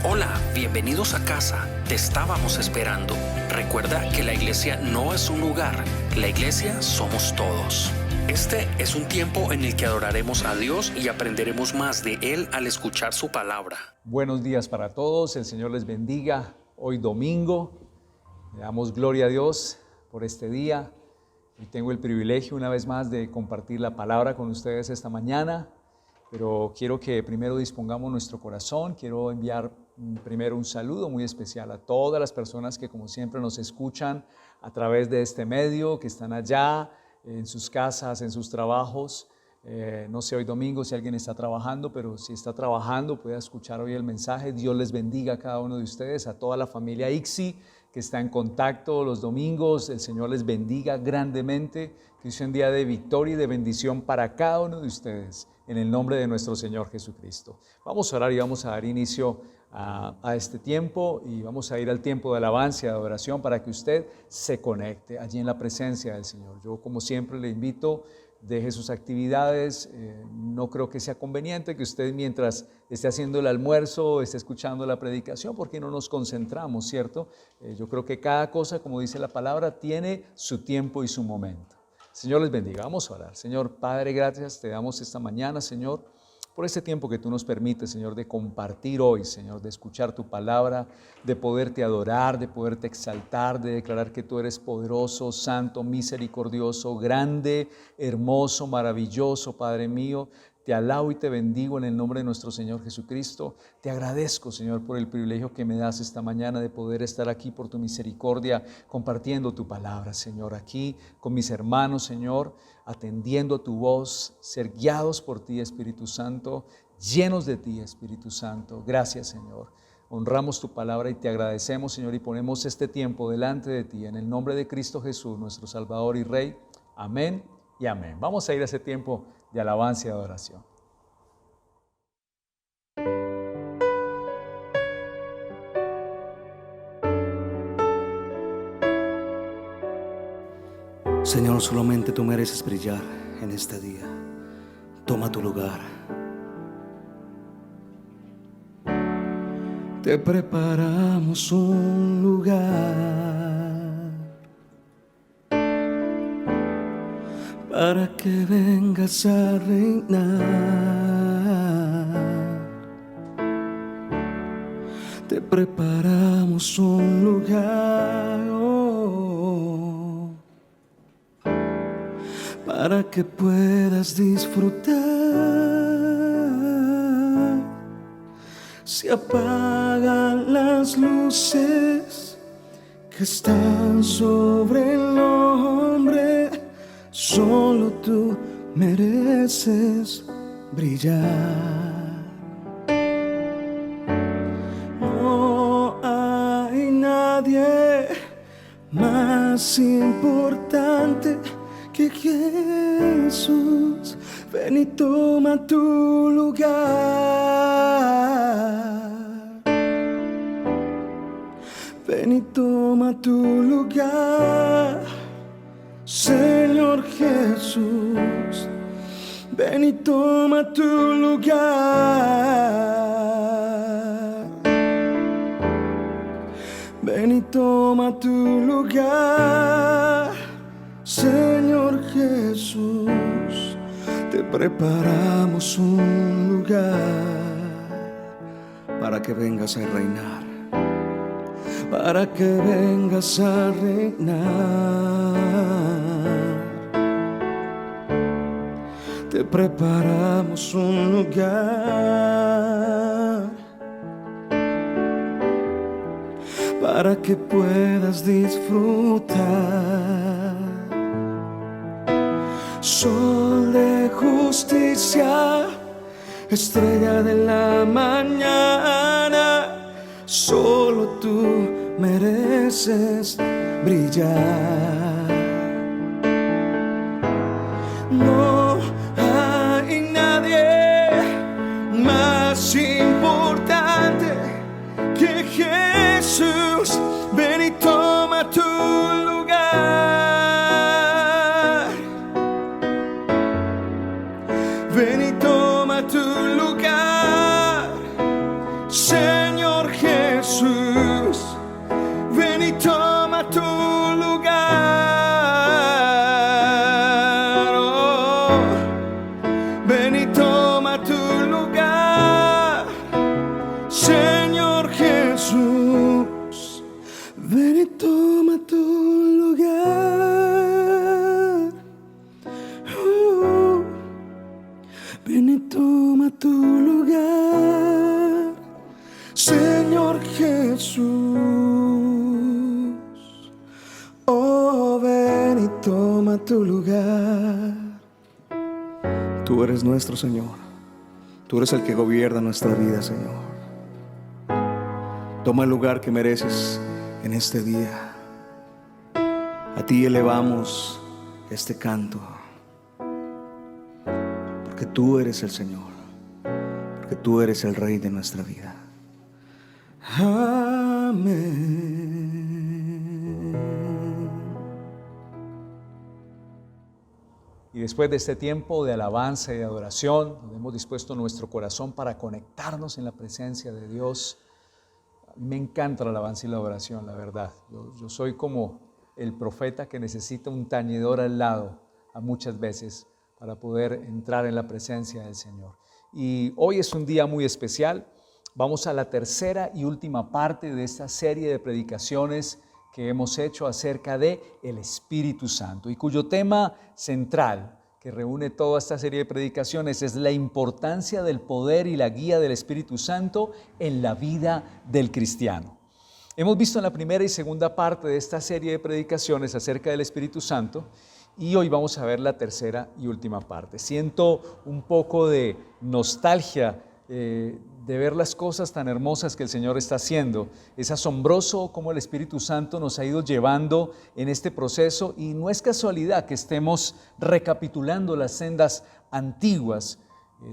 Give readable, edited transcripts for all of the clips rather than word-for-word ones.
Hola, bienvenidos a casa. Te estábamos esperando. Recuerda que la iglesia no es un lugar, la iglesia somos todos. Este es un tiempo en el que adoraremos a Dios y aprenderemos más de Él al escuchar su palabra. Buenos días para todos, el Señor les bendiga. Hoy domingo, le damos gloria a Dios por este día y tengo el privilegio una vez más de compartir la palabra con ustedes esta mañana, pero quiero que primero dispongamos nuestro corazón. Quiero enviar primero un saludo muy especial a todas las personas que como siempre nos escuchan a través de este medio, que están allá en sus casas, en sus trabajos. No sé hoy domingo si alguien está trabajando, pero si está trabajando puede escuchar hoy el mensaje. Dios les bendiga a cada uno de ustedes, a toda la familia ICSI que está en contacto los domingos. El Señor les bendiga grandemente, que sea un día de victoria y de bendición para cada uno de ustedes, en el nombre de nuestro Señor Jesucristo. Vamos a orar y vamos a dar inicio a este tiempo, y vamos a ir al tiempo de alabanza y de adoración para que usted se conecte allí en la presencia del Señor. Yo, como siempre, le invito, deje sus actividades. No creo que sea conveniente que usted, mientras esté haciendo el almuerzo, esté escuchando la predicación, porque no nos concentramos, ¿cierto? Yo creo que cada cosa, como dice la palabra, tiene su tiempo y su momento. Señor les bendiga. Vamos a orar. Señor Padre, gracias te damos esta mañana, Señor, por este tiempo que tú nos permites, Señor, de compartir hoy, Señor, de escuchar tu palabra, de poderte adorar, de poderte exaltar, de declarar que tú eres poderoso, santo, misericordioso, grande, hermoso, maravilloso, Padre mío. Te alabo y te bendigo en el nombre de nuestro Señor Jesucristo. Te agradezco, Señor, por el privilegio que me das esta mañana de poder estar aquí por tu misericordia, compartiendo tu palabra, Señor, aquí con mis hermanos, Señor, atendiendo a tu voz, ser guiados por ti, Espíritu Santo, llenos de ti, Espíritu Santo. Gracias, Señor. Honramos tu palabra y te agradecemos, Señor, y ponemos este tiempo delante de ti, en el nombre de Cristo Jesús, nuestro Salvador y Rey. Amén y amén. Vamos a ir a ese tiempo de alabanza y adoración. Señor, solamente tú mereces brillar en este día. Toma tu lugar. Te preparamos un lugar para que vengas a reinar. Te preparamos un lugar, para que puedas disfrutar. Se apagan las luces que están sobre el hombre. Solo tú mereces brillar. No hay nadie más importante que Jesús. Ven y toma tu lugar. Ven y toma tu lugar, Señor Jesús. Ven y toma tu lugar. Ven y toma tu lugar, Señor Jesús. Te preparamos un lugar para que vengas a reinar, para que vengas a reinar. Te preparamos un lugar para que puedas disfrutar. Sol de justicia, estrella de la mañana, solo tú mereces brillar. No hay nadie más importante que Jesús. Ven y toma tu lugar. Ven y toma tu lugar, Señor toma tu lugar. Oh, ven y toma tu lugar, Señor Jesús. Ven y toma tu lugar. Oh, ven y toma tu lugar, Señor Jesús. Oh, ven y toma tu lugar. Tú eres nuestro Señor. Tú eres el que gobierna nuestra vida, Señor. Toma el lugar que mereces en este día. A ti elevamos este canto, porque tú eres el Señor, porque tú eres el Rey de nuestra vida. Amén. Y después de este tiempo de alabanza y de adoración, donde hemos dispuesto nuestro corazón para conectarnos en la presencia de Dios, me encanta la alabanza y la adoración, la verdad. Yo soy como el profeta que necesita un tañedor al lado a muchas veces para poder entrar en la presencia del Señor. Y hoy es un día muy especial. Vamos a la tercera y última parte de esta serie de predicaciones que hemos hecho acerca de el Espíritu Santo y cuyo tema central que reúne toda esta serie de predicaciones es la importancia del poder y la guía del Espíritu Santo en la vida del cristiano. Hemos visto en la primera y segunda parte de esta serie de predicaciones acerca del Espíritu Santo y hoy vamos a ver la tercera y última parte. Siento un poco de nostalgia de ver las cosas tan hermosas que el Señor está haciendo. Es asombroso cómo el Espíritu Santo nos ha ido llevando en este proceso y no es casualidad que estemos recapitulando las sendas antiguas.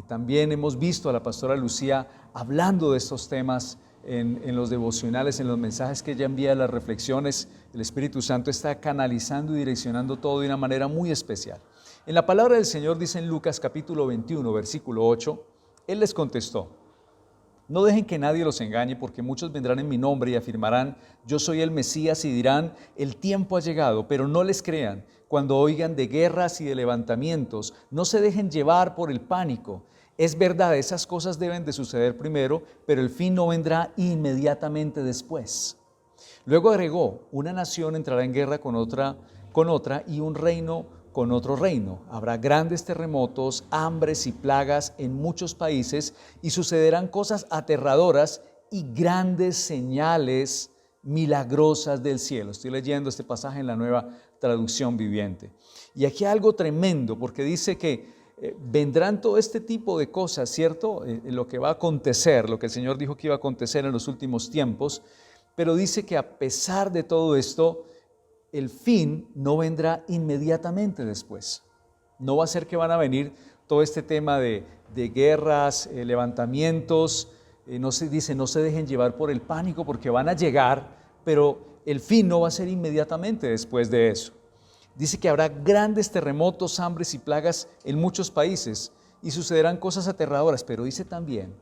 También hemos visto a la pastora Lucía hablando de estos temas en los devocionales, en los mensajes que ella envía, las reflexiones. El Espíritu Santo está canalizando y direccionando todo de una manera muy especial. En la palabra del Señor dice en Lucas capítulo 21, versículo 8, Él les contestó: no dejen que nadie los engañe, porque muchos vendrán en mi nombre y afirmarán: yo soy el Mesías, y dirán: el tiempo ha llegado, pero no les crean. Cuando oigan de guerras y de levantamientos, no se dejen llevar por el pánico. Es verdad, esas cosas deben de suceder primero, pero el fin no vendrá inmediatamente después. Luego agregó: una nación entrará en guerra con otra y un reino con otro reino. Habrá grandes terremotos, hambres y plagas en muchos países y sucederán cosas aterradoras y grandes señales milagrosas del cielo. Estoy leyendo este pasaje en la Nueva Traducción Viviente. Y aquí hay algo tremendo, porque dice que vendrán todo este tipo de cosas, ¿cierto? Lo que va a acontecer, lo que el Señor dijo que iba a acontecer en los últimos tiempos, pero dice que a pesar de todo esto, el fin no vendrá inmediatamente después. No va a ser que van a venir todo este tema de guerras, levantamientos. No se dejen llevar por el pánico, porque van a llegar, pero el fin no va a ser inmediatamente después de eso. Dice que habrá grandes terremotos, hambres y plagas en muchos países y sucederán cosas aterradoras, pero dice también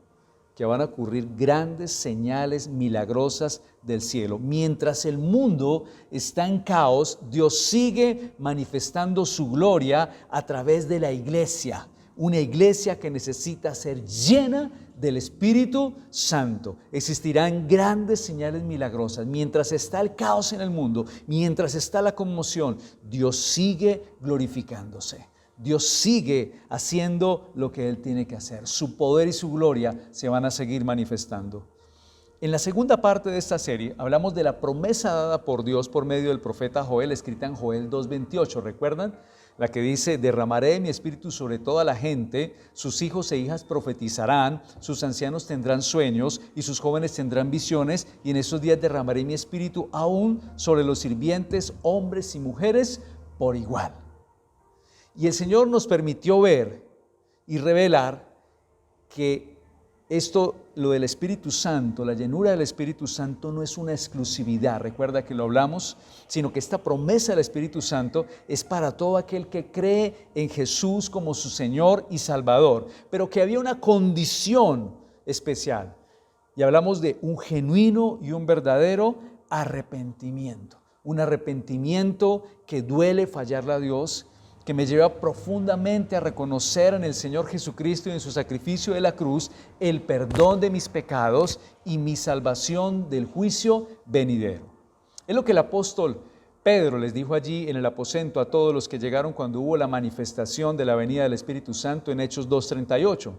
que van a ocurrir grandes señales milagrosas del cielo. Mientras el mundo está en caos, Dios sigue manifestando su gloria a través de la iglesia, una iglesia que necesita ser llena del Espíritu Santo. Existirán grandes señales milagrosas. Mientras está el caos en el mundo, mientras está la conmoción, Dios sigue glorificándose. Dios sigue haciendo lo que Él tiene que hacer. Su poder y su gloria se van a seguir manifestando. En la segunda parte de esta serie hablamos de la promesa dada por Dios por medio del profeta Joel, escrita en Joel 2:28, ¿recuerdan? La que dice: derramaré mi espíritu sobre toda la gente, sus hijos e hijas profetizarán, sus ancianos tendrán sueños y sus jóvenes tendrán visiones, y en esos días derramaré mi espíritu aún sobre los sirvientes, hombres y mujeres, por igual. Y el Señor nos permitió ver y revelar que esto, lo del Espíritu Santo, la llenura del Espíritu Santo no es una exclusividad, recuerda que lo hablamos, sino que esta promesa del Espíritu Santo es para todo aquel que cree en Jesús como su Señor y Salvador, pero que había una condición especial. Y hablamos de un genuino y un verdadero arrepentimiento. un arrepentimiento que duele fallarle a Dios, que me lleva profundamente a reconocer en el Señor Jesucristo y en su sacrificio de la cruz el perdón de mis pecados y mi salvación del juicio venidero. Es lo que el apóstol Pedro les dijo allí en el aposento a todos los que llegaron cuando hubo la manifestación de la venida del Espíritu Santo en Hechos 2:38.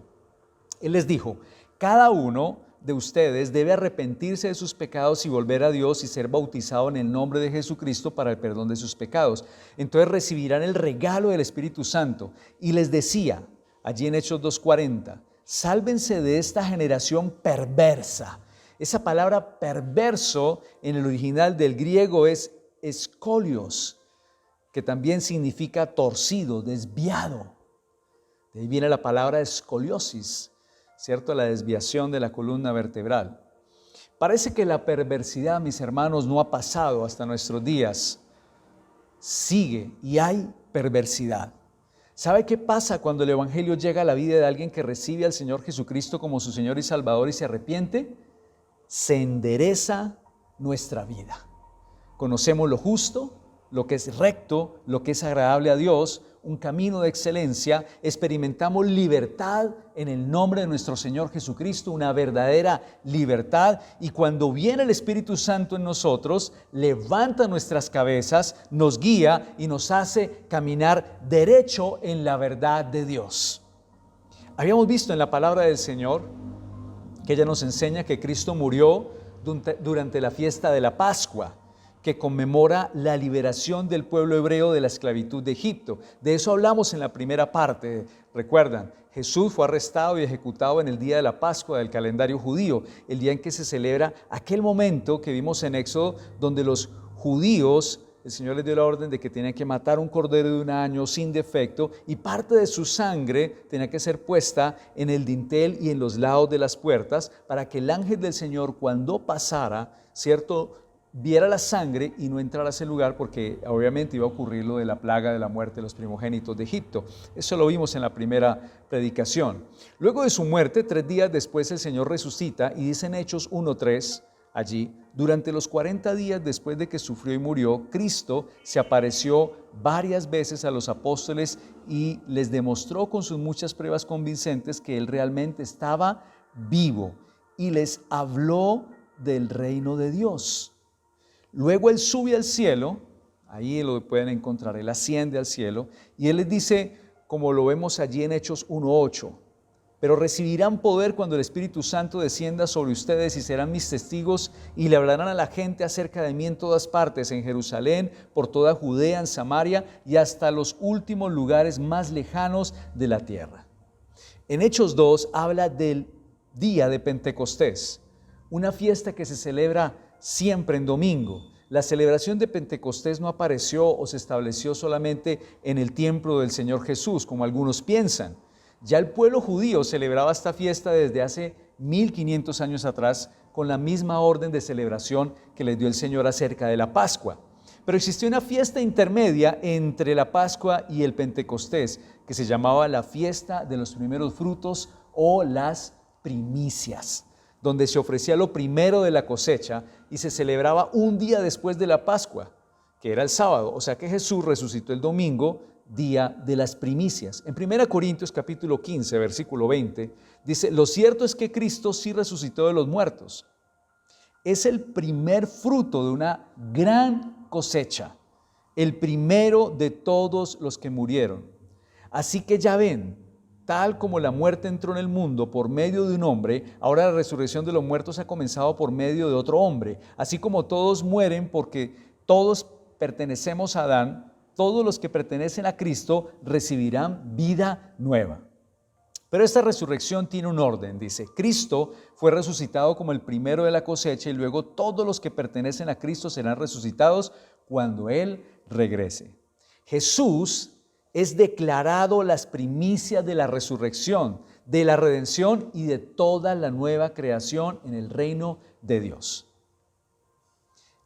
Él les dijo: cada uno de ustedes debe arrepentirse de sus pecados y volver a Dios y ser bautizado en el nombre de Jesucristo para el perdón de sus pecados. Entonces recibirán el regalo del Espíritu Santo. Y les decía, allí en Hechos 2:40, sálvense de esta generación perversa. Esa palabra perverso en el original del griego es escolios, que también significa torcido, desviado. De ahí viene la palabra escoliosis, ¿cierto? La desviación de la columna vertebral. Parece que la perversidad, mis hermanos, no ha pasado hasta nuestros días. Sigue y hay perversidad. ¿Sabe qué pasa cuando el Evangelio llega a la vida de alguien que recibe al Señor Jesucristo como su Señor y Salvador y se arrepiente? Se endereza nuestra vida. Conocemos lo justo, lo que es recto, lo que es agradable a Dios, un camino de excelencia, experimentamos libertad en el nombre de nuestro Señor Jesucristo, una verdadera libertad, y cuando viene el Espíritu Santo en nosotros, levanta nuestras cabezas, nos guía y nos hace caminar derecho en la verdad de Dios. Habíamos visto en la palabra del Señor que ella nos enseña que Cristo murió durante la fiesta de la Pascua, que conmemora la liberación del pueblo hebreo de la esclavitud de Egipto. De eso hablamos en la primera parte. Recuerdan, Jesús fue arrestado y ejecutado en el día de la Pascua del calendario judío, el día en que se celebra aquel momento que vimos en Éxodo, donde los judíos, el Señor les dio la orden de que tenían que matar un cordero de un año sin defecto, y parte de su sangre tenía que ser puesta en el dintel y en los lados de las puertas, para que el ángel del Señor, cuando pasara, ¿cierto?, viera la sangre y no entrara a ese lugar, porque obviamente iba a ocurrir lo de la plaga de la muerte de los primogénitos de Egipto. Eso lo vimos en la primera predicación. Luego de su muerte, 3 días después, el Señor resucita, y dice en Hechos 1:3, allí, durante los 40 días después de que sufrió y murió, Cristo se apareció varias veces a los apóstoles y les demostró con sus muchas pruebas convincentes que Él realmente estaba vivo, y les habló del reino de Dios. Luego Él sube al cielo, ahí lo pueden encontrar, Él asciende al cielo, y Él les dice, como lo vemos allí en Hechos 1:8, pero recibirán poder cuando el Espíritu Santo descienda sobre ustedes y serán mis testigos, y le hablarán a la gente acerca de mí en todas partes, en Jerusalén, por toda Judea, en Samaria y hasta los últimos lugares más lejanos de la tierra. En Hechos 2 habla del día de Pentecostés, una fiesta que se celebra siempre en domingo. La celebración de Pentecostés no apareció o se estableció solamente en el templo del Señor Jesús, como algunos piensan. Ya el pueblo judío celebraba esta fiesta desde hace 1500 años atrás, con la misma orden de celebración que les dio el Señor acerca de la Pascua. Pero existió una fiesta intermedia entre la Pascua y el Pentecostés, que se llamaba la fiesta de los primeros frutos o las primicias, donde se ofrecía lo primero de la cosecha y se celebraba un día después de la Pascua, que era el sábado. O sea que Jesús resucitó el domingo, día de las primicias. En 1 Corintios capítulo 15, versículo 20, dice, lo cierto es que Cristo sí resucitó de los muertos. Es el primer fruto de una gran cosecha, el primero de todos los que murieron. Así que ya ven, tal como la muerte entró en el mundo por medio de un hombre, ahora la resurrección de los muertos ha comenzado por medio de otro hombre. Así como todos mueren porque todos pertenecemos a Adán, todos los que pertenecen a Cristo recibirán vida nueva. Pero esta resurrección tiene un orden, dice, Cristo fue resucitado como el primero de la cosecha y luego todos los que pertenecen a Cristo serán resucitados cuando Él regrese. Jesús es declarado las primicias de la resurrección, de la redención y de toda la nueva creación en el reino de Dios.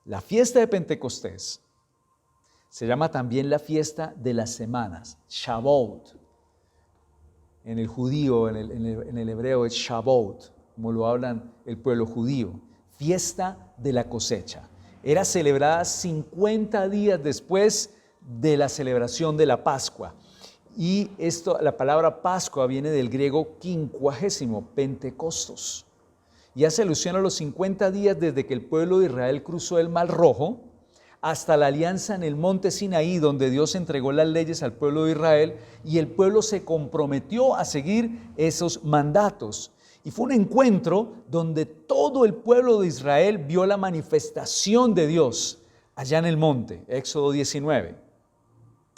La fiesta de Pentecostés se llama también la fiesta de las semanas, Shavuot. En el judío, en el hebreo es Shavuot, como lo hablan el pueblo judío, fiesta de la cosecha. Era celebrada 50 días después de la celebración de la Pascua. Y la palabra Pascua viene del griego quincuagésimo, Pentecostos. Y hace alusión a los 50 días desde que el pueblo de Israel cruzó el Mar Rojo hasta la alianza en el monte Sinaí, donde Dios entregó las leyes al pueblo de Israel y el pueblo se comprometió a seguir esos mandatos. Y fue un encuentro donde todo el pueblo de Israel vio la manifestación de Dios allá en el monte, Éxodo 19.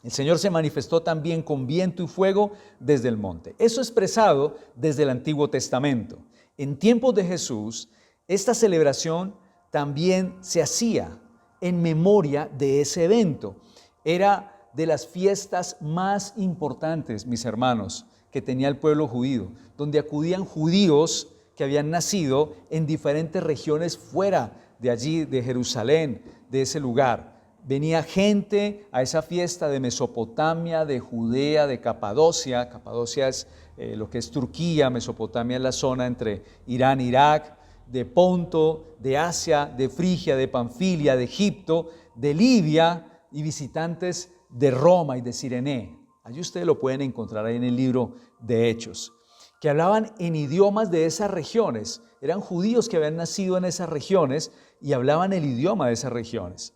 El Señor se manifestó también con viento y fuego desde el monte. Eso expresado desde el Antiguo Testamento. En tiempos de Jesús, esta celebración también se hacía en memoria de ese evento. Era de las fiestas más importantes, mis hermanos, que tenía el pueblo judío, donde acudían judíos que habían nacido en diferentes regiones fuera de allí, de Jerusalén, de ese lugar. Venía gente a esa fiesta de Mesopotamia, de Judea, de Capadocia. Capadocia es lo que es Turquía, Mesopotamia es la zona entre Irán e Irak, de Ponto, de Asia, de Frigia, de Panfilia, de Egipto, de Libia y visitantes de Roma y de Cirene. Allí ustedes lo pueden encontrar ahí en el libro de Hechos, que hablaban en idiomas de esas regiones. Eran judíos que habían nacido en esas regiones y hablaban el idioma de esas regiones.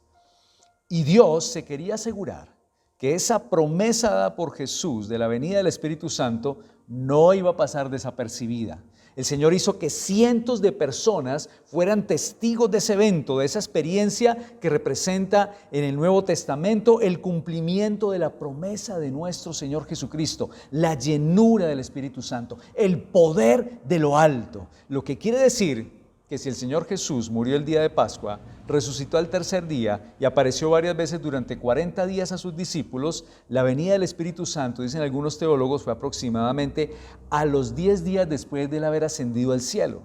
Y Dios se quería asegurar que esa promesa dada por Jesús de la venida del Espíritu Santo no iba a pasar desapercibida. El Señor hizo que cientos de personas fueran testigos de ese evento, de esa experiencia que representa en el Nuevo Testamento el cumplimiento de la promesa de nuestro Señor Jesucristo, la llenura del Espíritu Santo, el poder de lo alto. Lo que quiere decir que si el Señor Jesús murió el día de Pascua, resucitó al tercer día y apareció varias veces durante 40 días a sus discípulos, la venida del Espíritu Santo, dicen algunos teólogos, fue aproximadamente a los 10 días después de él haber ascendido al cielo.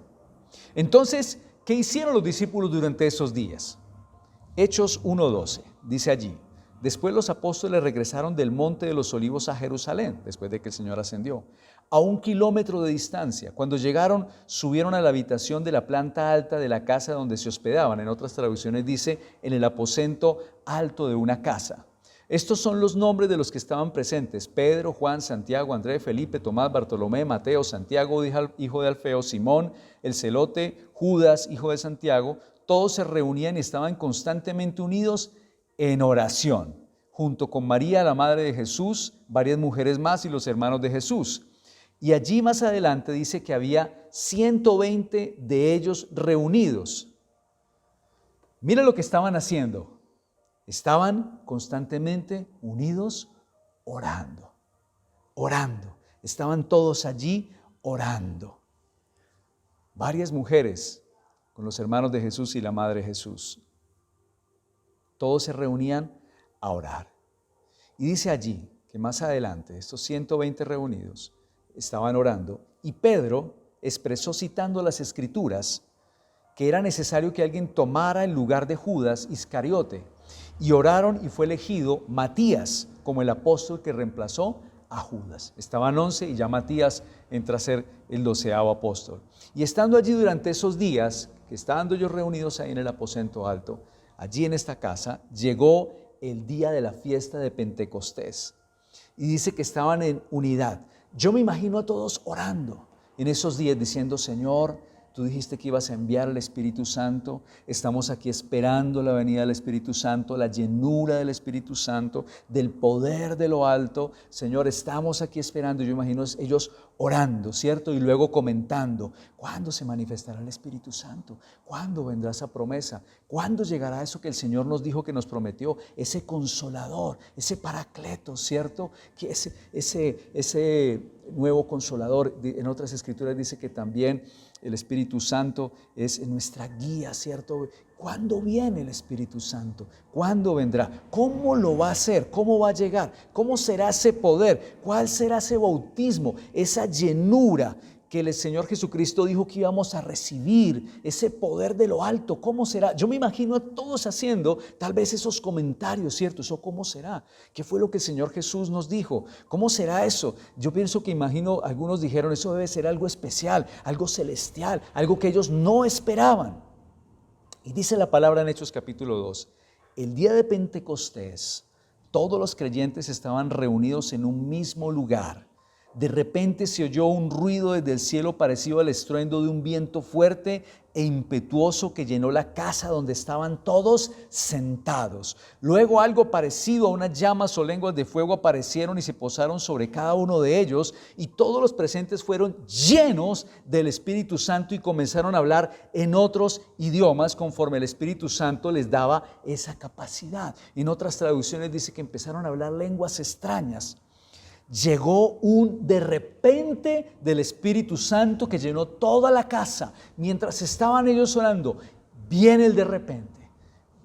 Entonces, ¿qué hicieron los discípulos durante esos días? Hechos 1:12, dice allí: después los apóstoles regresaron del monte de los Olivos a Jerusalén, después de que el Señor ascendió, a 1 kilómetro de distancia. Cuando llegaron, subieron a la habitación de la planta alta de la casa donde se hospedaban. En otras traducciones dice, en el aposento alto de una casa. Estos son los nombres de los que estaban presentes: Pedro, Juan, Santiago, Andrés, Felipe, Tomás, Bartolomé, Mateo, Santiago, hijo de Alfeo, Simón, el celote, Judas, hijo de Santiago. Todos se reunían y estaban constantemente unidos en oración, junto con María, la madre de Jesús, varias mujeres más y los hermanos de Jesús. Y allí más adelante dice que había 120 de ellos reunidos. Mira lo que estaban haciendo. Estaban constantemente unidos orando, orando. Estaban todos allí orando. Varias mujeres con los hermanos de Jesús y la madre de Jesús. Todos se reunían a orar. Y dice allí que más adelante estos 120 reunidos estaban orando y Pedro expresó, citando las Escrituras, que era necesario que alguien tomara el lugar de Judas Iscariote, y oraron y fue elegido Matías como el apóstol que reemplazó a Judas. Estaban 11 y ya Matías entra a ser el 12º apóstol. Y estando allí durante esos días, que estaban ellos reunidos ahí en el aposento alto, allí en esta casa, llegó el día de la fiesta de Pentecostés. Y dice que estaban en unidad. Yo me imagino a todos orando en esos días diciendo: Señor, tú dijiste que ibas a enviar al Espíritu Santo. Estamos aquí esperando la venida del Espíritu Santo, la llenura del Espíritu Santo, del poder de lo alto. Señor, estamos aquí esperando. Yo imagino ellos orando, ¿cierto? Y luego comentando: ¿cuándo se manifestará el Espíritu Santo? ¿Cuándo vendrá esa promesa? ¿Cuándo llegará eso que el Señor nos dijo que nos prometió? Ese consolador, ese paracleto, ¿cierto? Que ese nuevo consolador. En otras escrituras dice que también el Espíritu Santo es nuestra guía, ¿cierto? ¿Cuándo viene el Espíritu Santo? ¿Cuándo vendrá? ¿Cómo lo va a hacer? ¿Cómo va a llegar? ¿Cómo será ese poder? ¿Cuál será ese bautismo? Esa llenura que el Señor Jesucristo dijo que íbamos a recibir, ese poder de lo alto, ¿cómo será? Yo me imagino a todos haciendo tal vez esos comentarios, ¿cierto? ¿Eso cómo será? ¿Qué fue lo que el Señor Jesús nos dijo? ¿Cómo será eso? Yo pienso que algunos dijeron, eso debe ser algo especial, algo celestial, algo que ellos no esperaban. Y dice la palabra en Hechos capítulo 2, el día de Pentecostés, todos los creyentes estaban reunidos en un mismo lugar. De repente se oyó un ruido desde el cielo parecido al estruendo de un viento fuerte e impetuoso que llenó la casa donde estaban todos sentados. Luego algo parecido a unas llamas o lenguas de fuego aparecieron y se posaron sobre cada uno de ellos, y todos los presentes fueron llenos del Espíritu Santo y comenzaron a hablar en otros idiomas conforme el Espíritu Santo les daba esa capacidad. En otras traducciones dice que empezaron a hablar lenguas extrañas. Llegó un de repente del Espíritu Santo que llenó toda la casa. Mientras estaban ellos orando, viene el de repente,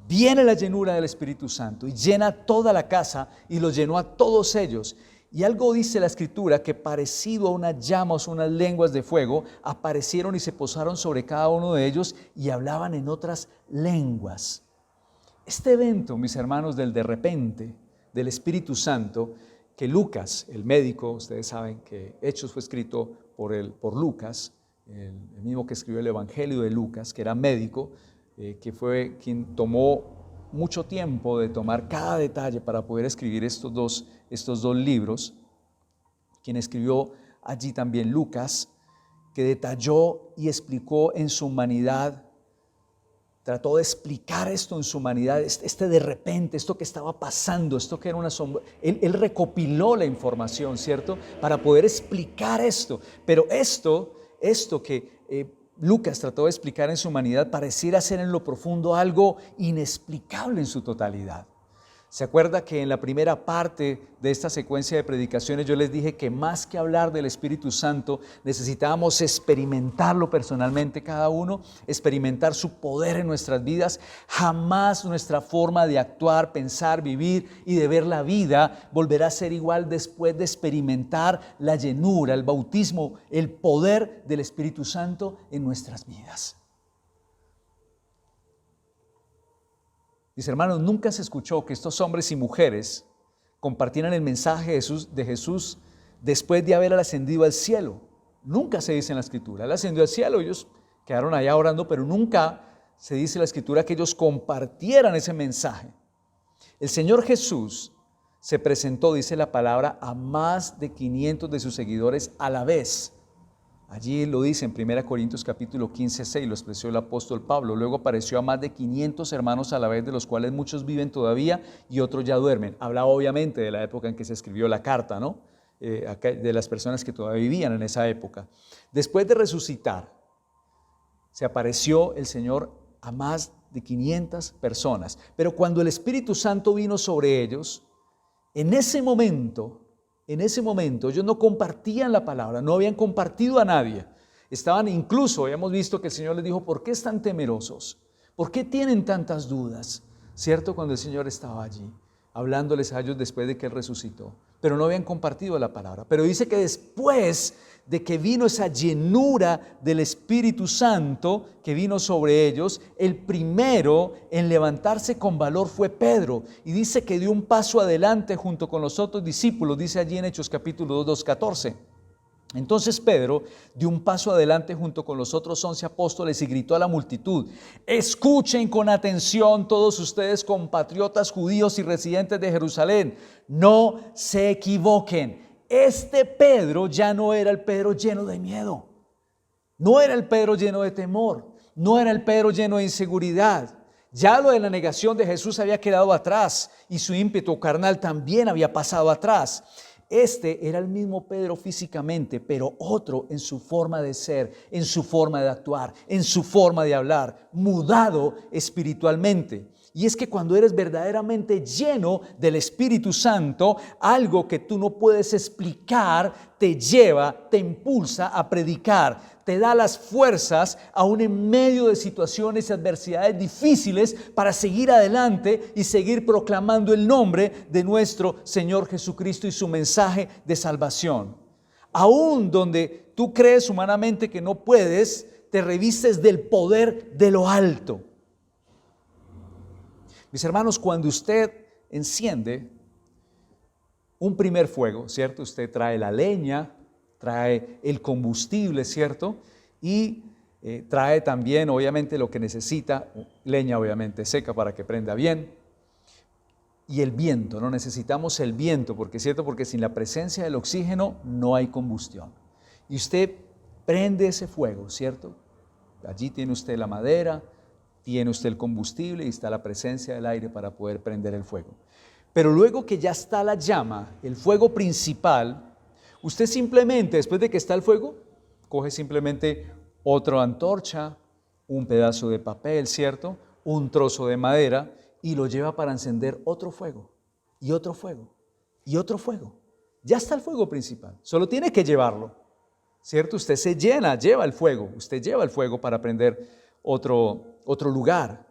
viene la llenura del Espíritu Santo y llena toda la casa y los llenó a todos ellos. Y algo dice la Escritura que parecido a unas llamas o unas lenguas de fuego aparecieron y se posaron sobre cada uno de ellos y hablaban en otras lenguas. Este evento, mis hermanos, del de repente del Espíritu Santo, que Lucas, el médico, ustedes saben que Hechos fue escrito por Lucas, el mismo que escribió el Evangelio de Lucas, que era médico, que fue quien tomó mucho tiempo de tomar cada detalle para poder escribir estos dos libros, quien escribió allí también Lucas, que detalló y explicó en su humanidad, trató de explicar esto en su humanidad, este de repente, esto que estaba pasando, esto que era una sombra. Él recopiló la información, ¿cierto? Para poder explicar esto. Pero esto que Lucas trató de explicar en su humanidad pareciera ser en lo profundo algo inexplicable en su totalidad. ¿Se acuerda que en la primera parte de esta secuencia de predicaciones yo les dije que más que hablar del Espíritu Santo necesitábamos experimentarlo personalmente cada uno, experimentar su poder en nuestras vidas? Jamás nuestra forma de actuar, pensar, vivir y de ver la vida volverá a ser igual después de experimentar la llenura, el bautismo, el poder del Espíritu Santo en nuestras vidas. Mis hermanos, nunca se escuchó que estos hombres y mujeres compartieran el mensaje de Jesús después de haber ascendido al cielo. Nunca se dice en la Escritura. Él ascendió al cielo, ellos quedaron allá orando, pero nunca se dice en la Escritura que ellos compartieran ese mensaje. El Señor Jesús se presentó, dice la palabra, a más de 500 de sus seguidores a la vez. Allí lo dice en 1 Corintios capítulo 15, 6, lo expresó el apóstol Pablo. Luego apareció a más de 500 hermanos a la vez, de los cuales muchos viven todavía y otros ya duermen. Habla obviamente de la época en que se escribió la carta, ¿no? De las personas que todavía vivían en esa época. Después de resucitar, se apareció el Señor a más de 500 personas. Pero cuando el Espíritu Santo vino sobre ellos, en ese momento ellos no compartían la palabra, no habían compartido a nadie. Estaban incluso, habíamos visto que el Señor les dijo, ¿por qué están temerosos? ¿Por qué tienen tantas dudas? ¿Cierto? Cuando el Señor estaba allí, hablándoles a ellos después de que Él resucitó. Pero no habían compartido la palabra. Pero dice que después de que vino esa llenura del Espíritu Santo que vino sobre ellos, el primero en levantarse con valor fue Pedro, y dice que dio un paso adelante junto con los otros discípulos, dice allí en Hechos capítulo 2, 14. Entonces Pedro dio un paso adelante junto con los otros 11 apóstoles y gritó a la multitud: escuchen con atención todos ustedes, compatriotas judíos y residentes de Jerusalén, no se equivoquen. Este Pedro ya no era el Pedro lleno de miedo, no era el Pedro lleno de temor, no era el Pedro lleno de inseguridad. Ya lo de la negación de Jesús había quedado atrás y su ímpetu carnal también había pasado atrás. Este era el mismo Pedro físicamente, pero otro en su forma de ser, en su forma de actuar, en su forma de hablar, mudado espiritualmente. Y es que cuando eres verdaderamente lleno del Espíritu Santo, algo que tú no puedes explicar te lleva, te impulsa a predicar, te da las fuerzas aún en medio de situaciones y adversidades difíciles para seguir adelante y seguir proclamando el nombre de nuestro Señor Jesucristo y su mensaje de salvación. Aún donde tú crees humanamente que no puedes, te revistes del poder de lo alto. Mis hermanos, cuando usted enciende un primer fuego, ¿cierto? Usted trae la leña, trae el combustible, ¿cierto? Y trae también obviamente lo que necesita, leña obviamente seca para que prenda bien, y el viento, no necesitamos el viento, porque es cierto, porque sin la presencia del oxígeno no hay combustión. Y usted prende ese fuego, ¿cierto? Allí tiene usted la madera, tiene usted el combustible y está la presencia del aire para poder prender el fuego. Pero luego que ya está la llama, el fuego principal, usted simplemente, después de que está el fuego, coge simplemente otra antorcha, un pedazo de papel, ¿cierto? Un trozo de madera y lo lleva para encender otro fuego, y otro fuego, y otro fuego. Ya está el fuego principal, solo tiene que llevarlo, ¿cierto? Usted se lleva el fuego, usted lleva el fuego para prender otro lugar.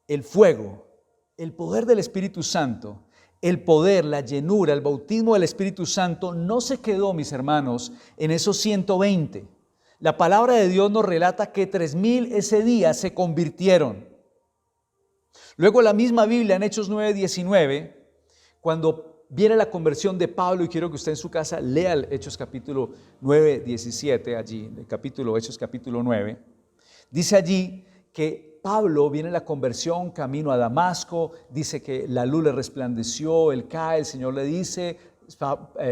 El fuego, el poder del Espíritu Santo, el poder, la llenura, el bautismo del Espíritu Santo no se quedó, mis hermanos, en esos 120. La palabra de Dios nos relata que 3,000 ese día se convirtieron. Luego la misma Biblia en Hechos 9:19, cuando viene la conversión de Pablo, y quiero que usted en su casa lea el Hechos capítulo 9:17, allí, el capítulo Hechos capítulo 9, dice allí que Pablo viene la conversión camino a Damasco, dice que la luz le resplandeció, él cae, el Señor le dice,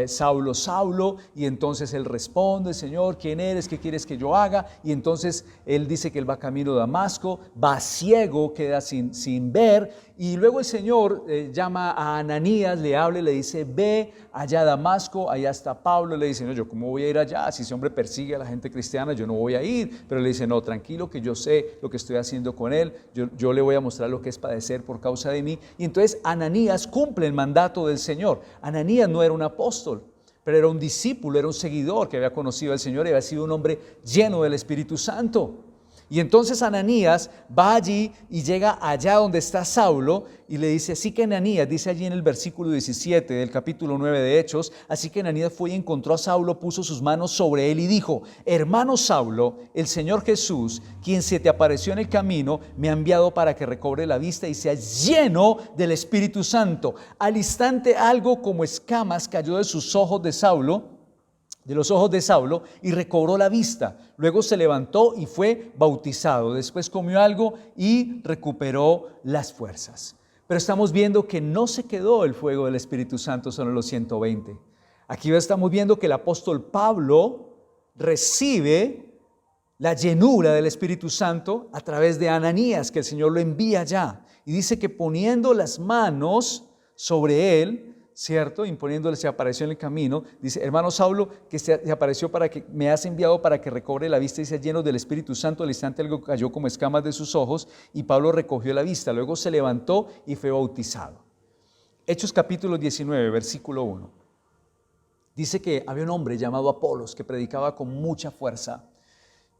Saulo, Saulo, y entonces él responde, Señor, ¿quién eres? ¿Qué quieres que yo haga? Y entonces él dice que él va camino a Damasco, va ciego, queda sin ver, y luego el Señor llama a Ananías, le habla y le dice, ve allá a Damasco, allá está Pablo. Le dice, no, yo cómo voy a ir allá, si ese hombre persigue a la gente cristiana, yo no voy a ir. Pero le dice, no, tranquilo, que yo sé lo que estoy haciendo con él, yo le voy a mostrar lo que es padecer por causa de mí. Y entonces Ananías cumple el mandato del Señor. Ananías no era un apóstol, pero era un discípulo, era un seguidor que había conocido al Señor y había sido un hombre lleno del Espíritu Santo. Y entonces Ananías va allí y llega allá donde está Saulo y le dice, así que Ananías, dice allí en el versículo 17 del capítulo 9 de Hechos, así que Ananías fue y encontró a Saulo, puso sus manos sobre él y dijo, hermano Saulo, el Señor Jesús, quien se te apareció en el camino, me ha enviado para que recobre la vista y seas lleno del Espíritu Santo. Al instante algo como escamas cayó de sus ojos de Saulo, de los ojos de Saulo, y recobró la vista. Luego se levantó y fue bautizado. Después comió algo y recuperó las fuerzas. Pero estamos viendo que no se quedó el fuego del Espíritu Santo solo en los 120. Aquí estamos viendo que el apóstol Pablo recibe la llenura del Espíritu Santo a través de Ananías, que el Señor lo envía allá. Y dice que poniendo las manos sobre él, ¿cierto? Imponiéndole, se apareció en el camino. Dice, hermano Saulo, que se apareció para que me has enviado para que recobre la vista y sea lleno del Espíritu Santo. Al instante algo cayó como escamas de sus ojos y Pablo recogió la vista. Luego se levantó y fue bautizado. Hechos capítulo 19, versículo 1. Dice que había un hombre llamado Apolos que predicaba con mucha fuerza,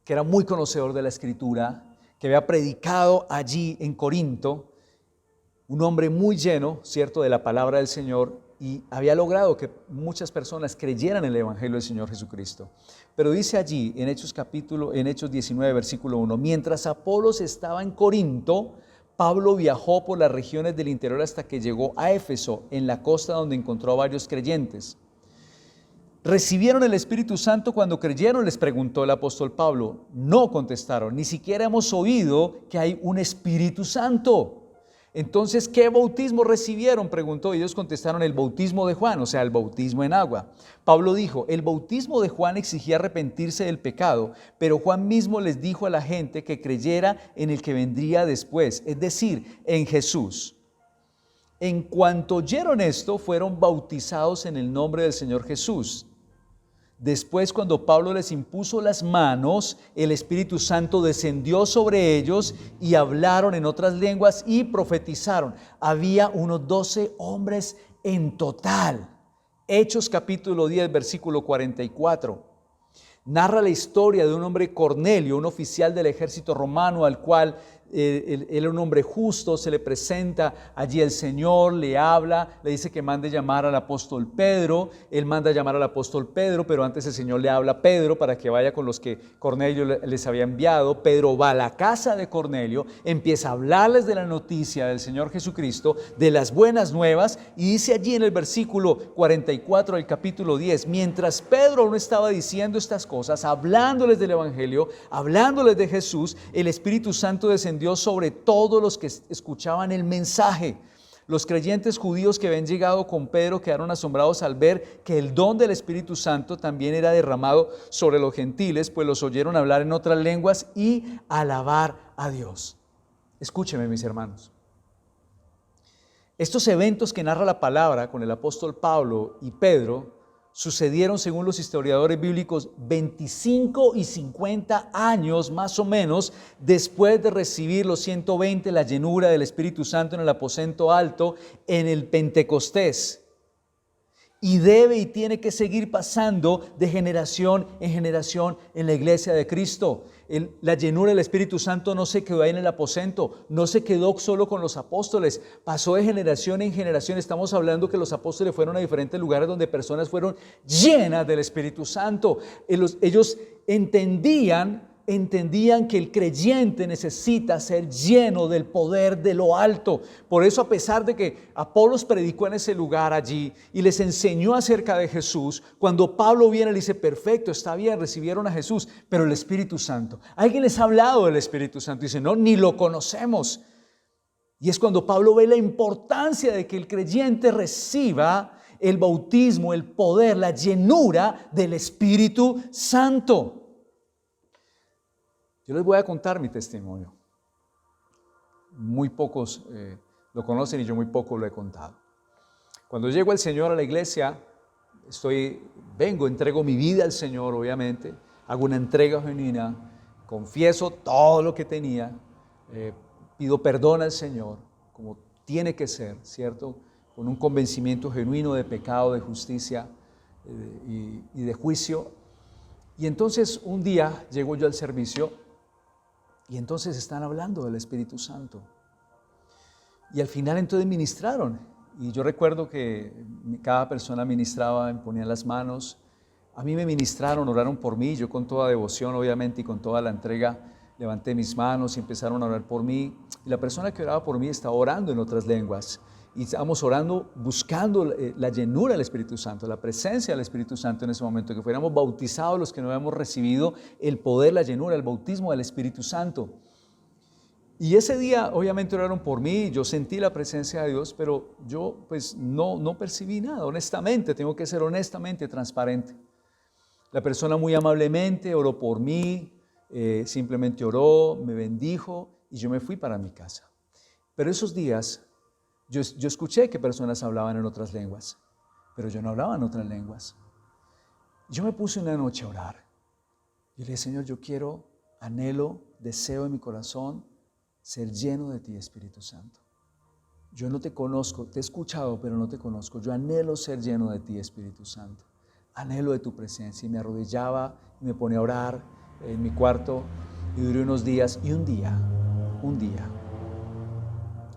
que era muy conocedor de la Escritura, que había predicado allí en Corinto, un hombre muy lleno, ¿cierto?, de la palabra del Señor, y había logrado que muchas personas creyeran en el Evangelio del Señor Jesucristo. Pero dice allí en Hechos 19, versículo 1, mientras Apolos estaba en Corinto, Pablo viajó por las regiones del interior hasta que llegó a Éfeso, en la costa donde encontró a varios creyentes. ¿Recibieron el Espíritu Santo cuando creyeron?, les preguntó el apóstol Pablo. No contestaron, ni siquiera hemos oído que hay un Espíritu Santo. Entonces, ¿qué bautismo recibieron?, preguntó. Ellos contestaron, el bautismo de Juan, o sea, el bautismo en agua. Pablo dijo, el bautismo de Juan exigía arrepentirse del pecado, pero Juan mismo les dijo a la gente que creyera en el que vendría después, es decir, en Jesús. En cuanto oyeron esto, fueron bautizados en el nombre del Señor Jesús. Después, cuando Pablo les impuso las manos, el Espíritu Santo descendió sobre ellos y hablaron en otras lenguas y profetizaron. Había unos 12 hombres en total. Hechos capítulo 10, versículo 44. Narra la historia de un hombre Cornelio, un oficial del ejército romano al cual él era un hombre justo, se le presenta allí el Señor, le habla, le dice que mande llamar al apóstol Pedro, él manda llamar al apóstol Pedro, pero antes el Señor le habla a Pedro para que vaya con los que Cornelio les había enviado. Pedro va a la casa de Cornelio, empieza a hablarles de la noticia del Señor Jesucristo, de las buenas nuevas, y dice allí en el versículo 44 del capítulo 10, mientras Pedro aún estaba diciendo estas cosas, hablándoles del Evangelio, hablándoles de Jesús, el Espíritu Santo descendió sobre todos los que escuchaban el mensaje. Los creyentes judíos que habían llegado con Pedro quedaron asombrados al ver que el don del Espíritu Santo también era derramado sobre los gentiles, pues los oyeron hablar en otras lenguas y alabar a Dios. Escúcheme, mis hermanos. Estos eventos que narra la palabra con el apóstol Pablo y Pedro sucedieron, según los historiadores bíblicos, 25 y 50 años más o menos después de recibir los 120, la llenura del Espíritu Santo en el aposento alto en el Pentecostés. Y debe y tiene que seguir pasando de generación en la iglesia de Cristo. La llenura del Espíritu Santo no se quedó ahí en el aposento, no se quedó solo con los apóstoles, pasó de generación en generación. Estamos hablando que los apóstoles fueron a diferentes lugares donde personas fueron llenas del Espíritu Santo. Ellos entendían que el creyente necesita ser lleno del poder de lo alto. Por eso, a pesar de que Apolos predicó en ese lugar allí y les enseñó acerca de Jesús, cuando Pablo viene le dice, perfecto, está bien, recibieron a Jesús, pero el Espíritu Santo, ¿alguien les ha hablado del Espíritu Santo? Dice, no, ni lo conocemos. Y es cuando Pablo ve la importancia de que el creyente reciba el bautismo, el poder, la llenura del Espíritu Santo. Yo les voy a contar mi testimonio. Muy pocos lo conocen y yo muy poco lo he contado. Cuando llego al Señor a la iglesia, entrego mi vida al Señor, obviamente, hago una entrega genuina, confieso todo lo que tenía, pido perdón al Señor, como tiene que ser, ¿cierto? Con un convencimiento genuino de pecado, de justicia y de juicio. Y entonces un día llego yo al servicio y entonces están hablando del Espíritu Santo. Y al final entonces ministraron. Y yo recuerdo que cada persona ministraba, me ponían las manos. A mí me ministraron, oraron por mí. Yo con toda devoción, obviamente, y con toda la entrega, levanté mis manos y empezaron a orar por mí. Y la persona que oraba por mí estaba orando en otras lenguas. Y estábamos orando, buscando la llenura del Espíritu Santo, la presencia del Espíritu Santo en ese momento, que fuéramos bautizados los que no habíamos recibido el poder, la llenura, el bautismo del Espíritu Santo. Y ese día obviamente oraron por mí, yo sentí la presencia de Dios, pero yo pues no percibí nada, honestamente, tengo que ser honestamente transparente. La persona muy amablemente oró por mí, simplemente oró, me bendijo y yo me fui para mi casa. Pero esos días yo escuché que personas hablaban en otras lenguas, pero yo no hablaba en otras lenguas. Yo me puse una noche a orar y le dije, Señor, yo quiero, anhelo, deseo en mi corazón ser lleno de ti, Espíritu Santo. Yo no te conozco, te he escuchado, pero no te conozco. Yo anhelo ser lleno de ti, Espíritu Santo. Anhelo de tu presencia. Y me arrodillaba y me ponía a orar en mi cuarto y duré unos días. Y un día,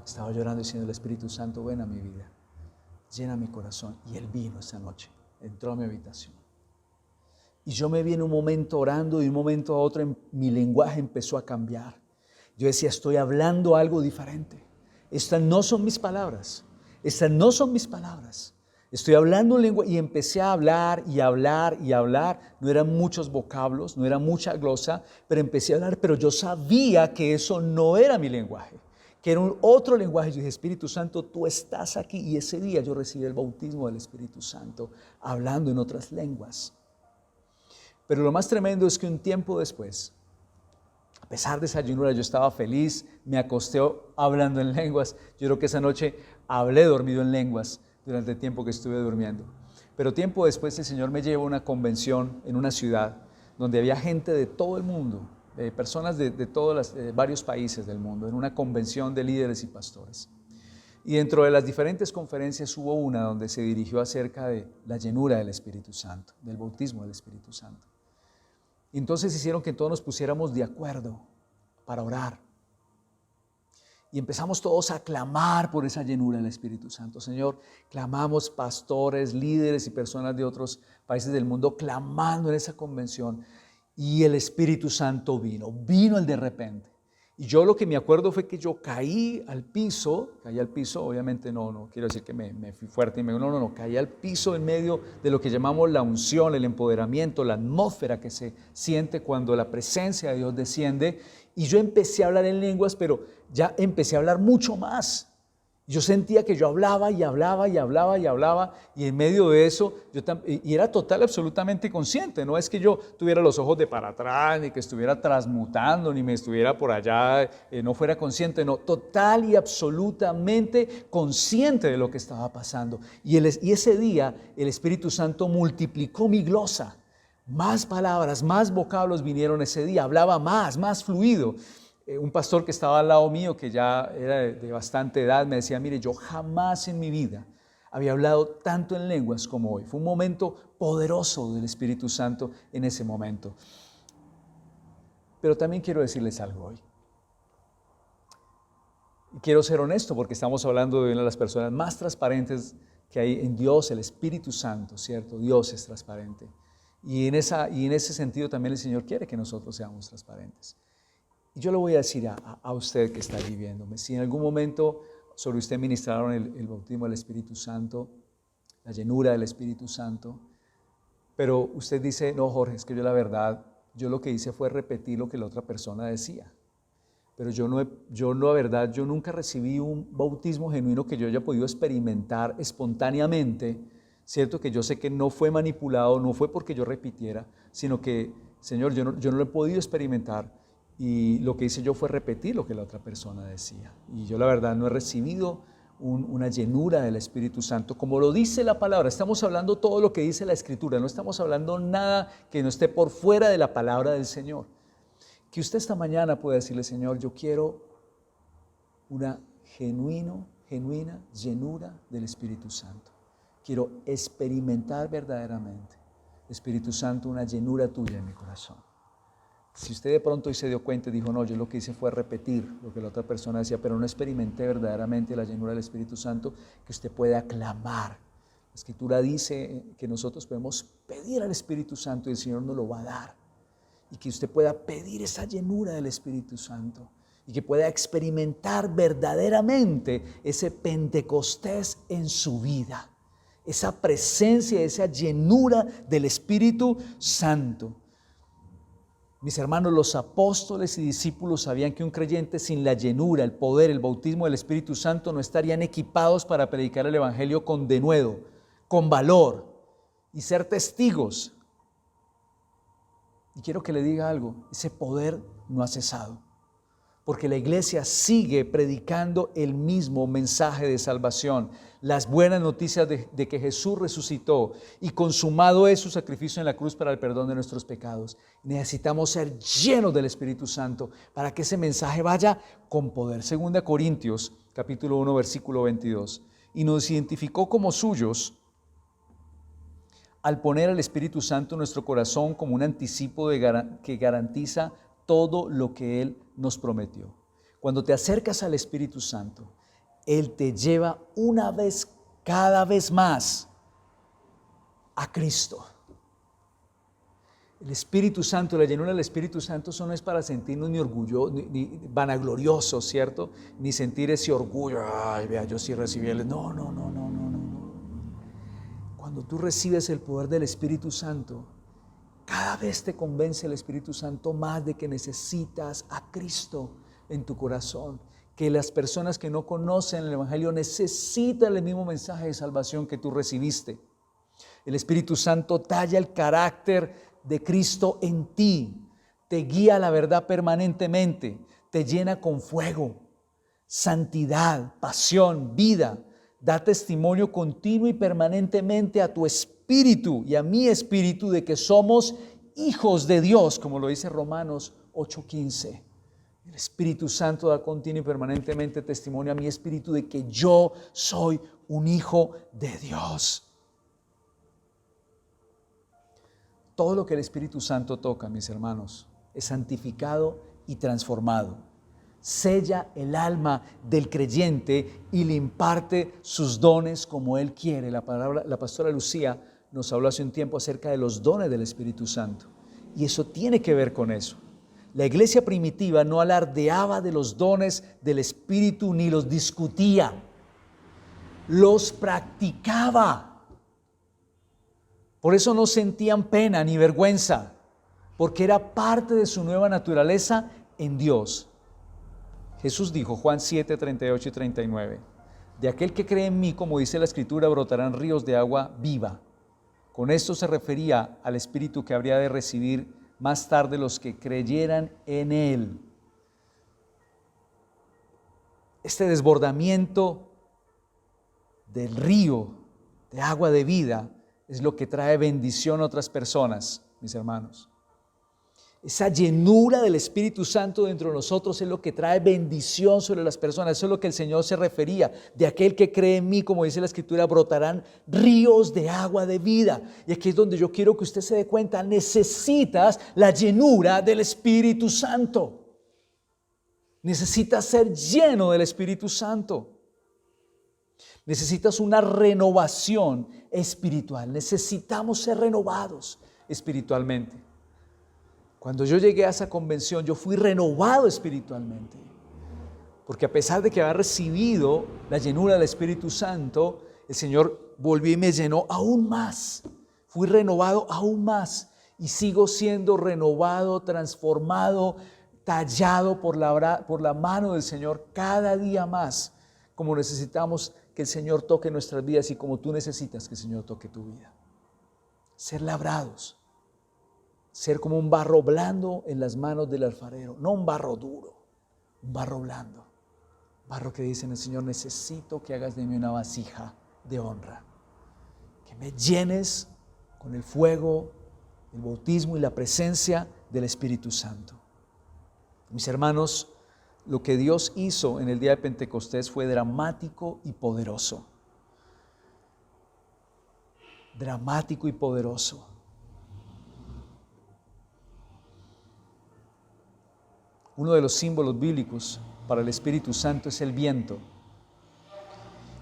estaba llorando diciendo, el Espíritu Santo, ven a mi vida, llena mi corazón. Y Él vino esa noche, entró a mi habitación. Y yo me vi en un momento orando y de un momento a otro mi lenguaje empezó a cambiar. Yo decía, estoy hablando algo diferente. Estas no son mis palabras. Estoy hablando un lenguaje y empecé a hablar y hablar y hablar. No eran muchos vocablos, no era mucha glosa, pero empecé a hablar, pero yo sabía que eso no era mi lenguaje, que era un otro lenguaje. Yo dije, Espíritu Santo, tú estás aquí. Y ese día yo recibí el bautismo del Espíritu Santo, hablando en otras lenguas. Pero lo más tremendo es que un tiempo después, a pesar de esa llenura, yo estaba feliz, me acosté hablando en lenguas. Yo creo que esa noche hablé dormido en lenguas durante el tiempo que estuve durmiendo. Pero tiempo después el Señor me llevó a una convención en una ciudad donde había gente de todo el mundo, personas de todos varios países del mundo, en una convención de líderes y pastores. Y dentro de las diferentes conferencias hubo una donde se dirigió acerca de la llenura del Espíritu Santo, del bautismo del Espíritu Santo. Y entonces hicieron que todos nos pusiéramos de acuerdo para orar. Y empezamos todos a clamar por esa llenura del Espíritu Santo. Señor, clamamos pastores, líderes y personas de otros países del mundo clamando en esa convención. Y el Espíritu Santo vino el de repente. Y yo lo que me acuerdo fue que yo caí al piso, obviamente no quiero decir que me fui fuerte y caí al piso en medio de lo que llamamos la unción, el empoderamiento, la atmósfera que se siente cuando la presencia de Dios desciende. Y yo empecé a hablar en lenguas, pero ya empecé a hablar mucho más. Yo sentía que yo hablaba y en medio de eso, y era total, absolutamente consciente. No es que yo tuviera los ojos de para atrás, ni que estuviera transmutando, ni me estuviera por allá, no fuera consciente, no, total y absolutamente consciente de lo que estaba pasando. Y ese día el Espíritu Santo multiplicó mi glosa. Más palabras, más vocablos vinieron ese día, hablaba más fluido. Un pastor que estaba al lado mío, que ya era de bastante edad, me decía, mire, yo jamás en mi vida había hablado tanto en lenguas como hoy. Fue un momento poderoso del Espíritu Santo en ese momento. Pero también quiero decirles algo hoy. Y quiero ser honesto porque estamos hablando de una de las personas más transparentes que hay en Dios, el Espíritu Santo, ¿cierto? Dios es transparente. Y en ese sentido también el Señor quiere que nosotros seamos transparentes. Y yo le voy a decir a usted que está allí viéndome, si en algún momento sobre usted ministraron el bautismo del Espíritu Santo, la llenura del Espíritu Santo, pero usted dice, no Jorge, es que yo lo que hice fue repetir lo que la otra persona decía. Pero yo nunca recibí un bautismo genuino que yo haya podido experimentar espontáneamente, ¿cierto? Que yo sé que no fue manipulado, no fue porque yo repitiera, sino que, Señor, yo no lo he podido experimentar. Y lo que hice yo fue repetir lo que la otra persona decía. Y yo la verdad no he recibido una llenura del Espíritu Santo, como lo dice la palabra. Estamos hablando todo lo que dice la Escritura, no estamos hablando nada que no esté por fuera de la palabra del Señor. Que usted esta mañana pueda decirle, Señor, yo quiero una genuina llenura del Espíritu Santo. Quiero experimentar verdaderamente, Espíritu Santo, una llenura tuya en mi corazón. Si usted de pronto hoy se dio cuenta y dijo, no, yo lo que hice fue repetir lo que la otra persona decía, pero no experimenté verdaderamente la llenura del Espíritu Santo, que usted pueda clamar. La Escritura dice que nosotros podemos pedir al Espíritu Santo y el Señor nos lo va a dar. Y que usted pueda pedir esa llenura del Espíritu Santo y que pueda experimentar verdaderamente ese Pentecostés en su vida. Esa presencia, esa llenura del Espíritu Santo. Mis hermanos, los apóstoles y discípulos sabían que un creyente sin la llenura, el poder, el bautismo del Espíritu Santo no estarían equipados para predicar el Evangelio con denuedo, con valor y ser testigos. Y quiero que le diga algo, ese poder no ha cesado, porque la iglesia sigue predicando el mismo mensaje de salvación, las buenas noticias de que Jesús resucitó y consumado es su sacrificio en la cruz para el perdón de nuestros pecados. Necesitamos ser llenos del Espíritu Santo para que ese mensaje vaya con poder. 2 Corintios, capítulo 1, versículo 22. Y nos identificó como suyos al poner al Espíritu Santo en nuestro corazón como un anticipo que garantiza todo lo que Él nos prometió. Cuando te acercas al Espíritu Santo, Él te lleva cada vez más a Cristo. El Espíritu Santo, la llenura del Espíritu Santo, eso no es para sentirnos ni orgullosos, ni vanagloriosos, ¿cierto? Ni sentir ese orgullo, ay, vea, yo sí recibí el... No. Cuando tú recibes el poder del Espíritu Santo, cada vez te convence el Espíritu Santo más de que necesitas a Cristo en tu corazón, que las personas que no conocen el Evangelio necesitan el mismo mensaje de salvación que tú recibiste. El Espíritu Santo talla el carácter de Cristo en ti, te guía a la verdad permanentemente, te llena con fuego, santidad, pasión, vida, da testimonio continuo y permanentemente a tu espíritu y a mi espíritu de que somos hijos de Dios, como lo dice Romanos 8:15. El Espíritu Santo da continuo y permanentemente testimonio a mi espíritu de que yo soy un hijo de Dios. Todo lo que el Espíritu Santo toca, mis hermanos, es santificado y transformado. sella el alma del creyente y le imparte sus dones como Él quiere. La pastora Lucía nos habló hace un tiempo acerca de los dones del Espíritu Santo. Y eso tiene que ver con eso. La iglesia primitiva no alardeaba de los dones del Espíritu ni los discutía, los practicaba. Por eso no sentían pena ni vergüenza, porque era parte de su nueva naturaleza en Dios. Jesús dijo, Juan 7, 38 y 39, de aquel que cree en mí, como dice la Escritura, brotarán ríos de agua viva. Con esto se refería al Espíritu que habría de recibir más tarde los que creyeran en Él. Este desbordamiento del río de agua de vida es lo que trae bendición a otras personas, mis hermanos. Esa llenura del Espíritu Santo dentro de nosotros es lo que trae bendición sobre las personas. Eso es lo que el Señor se refería. De aquel que cree en mí, como dice la Escritura, brotarán ríos de agua de vida. Y aquí es donde yo quiero que usted se dé cuenta. Necesitas la llenura del Espíritu Santo. Necesitas ser lleno del Espíritu Santo. Necesitas una renovación espiritual. Necesitamos ser renovados espiritualmente. Cuando yo llegué a esa convención, yo fui renovado espiritualmente. Porque a pesar de que había recibido la llenura del Espíritu Santo, el Señor volvió y me llenó aún más. Fui renovado aún más. Y sigo siendo renovado, transformado, tallado por la mano del Señor cada día más. Como necesitamos que el Señor toque nuestras vidas y como tú necesitas que el Señor toque tu vida. Ser labrados. Ser como un barro blando en las manos del alfarero, no un barro duro, un barro blando. Barro que dice el Señor, necesito que hagas de mí una vasija de honra. Que me llenes con el fuego, el bautismo y la presencia del Espíritu Santo. Mis hermanos, lo que Dios hizo en el día de Pentecostés fue dramático y poderoso. Dramático y poderoso. Uno de los símbolos bíblicos para el Espíritu Santo es el viento.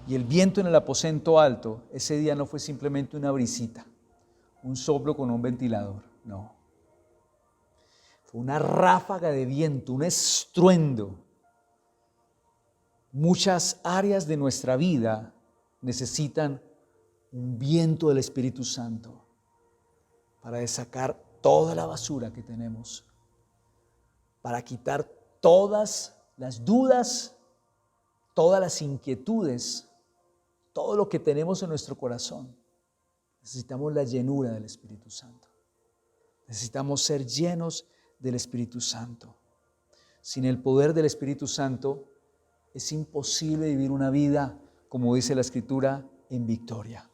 Y el viento en el aposento alto, ese día no fue simplemente una brisita, un soplo con un ventilador, no. Fue una ráfaga de viento, un estruendo. Muchas áreas de nuestra vida necesitan un viento del Espíritu Santo para sacar toda la basura que tenemos, para quitar todas las dudas, todas las inquietudes, todo lo que tenemos en nuestro corazón. Necesitamos la llenura del Espíritu Santo. Necesitamos ser llenos del Espíritu Santo. Sin el poder del Espíritu Santo es imposible vivir una vida, como dice la Escritura, en victoria.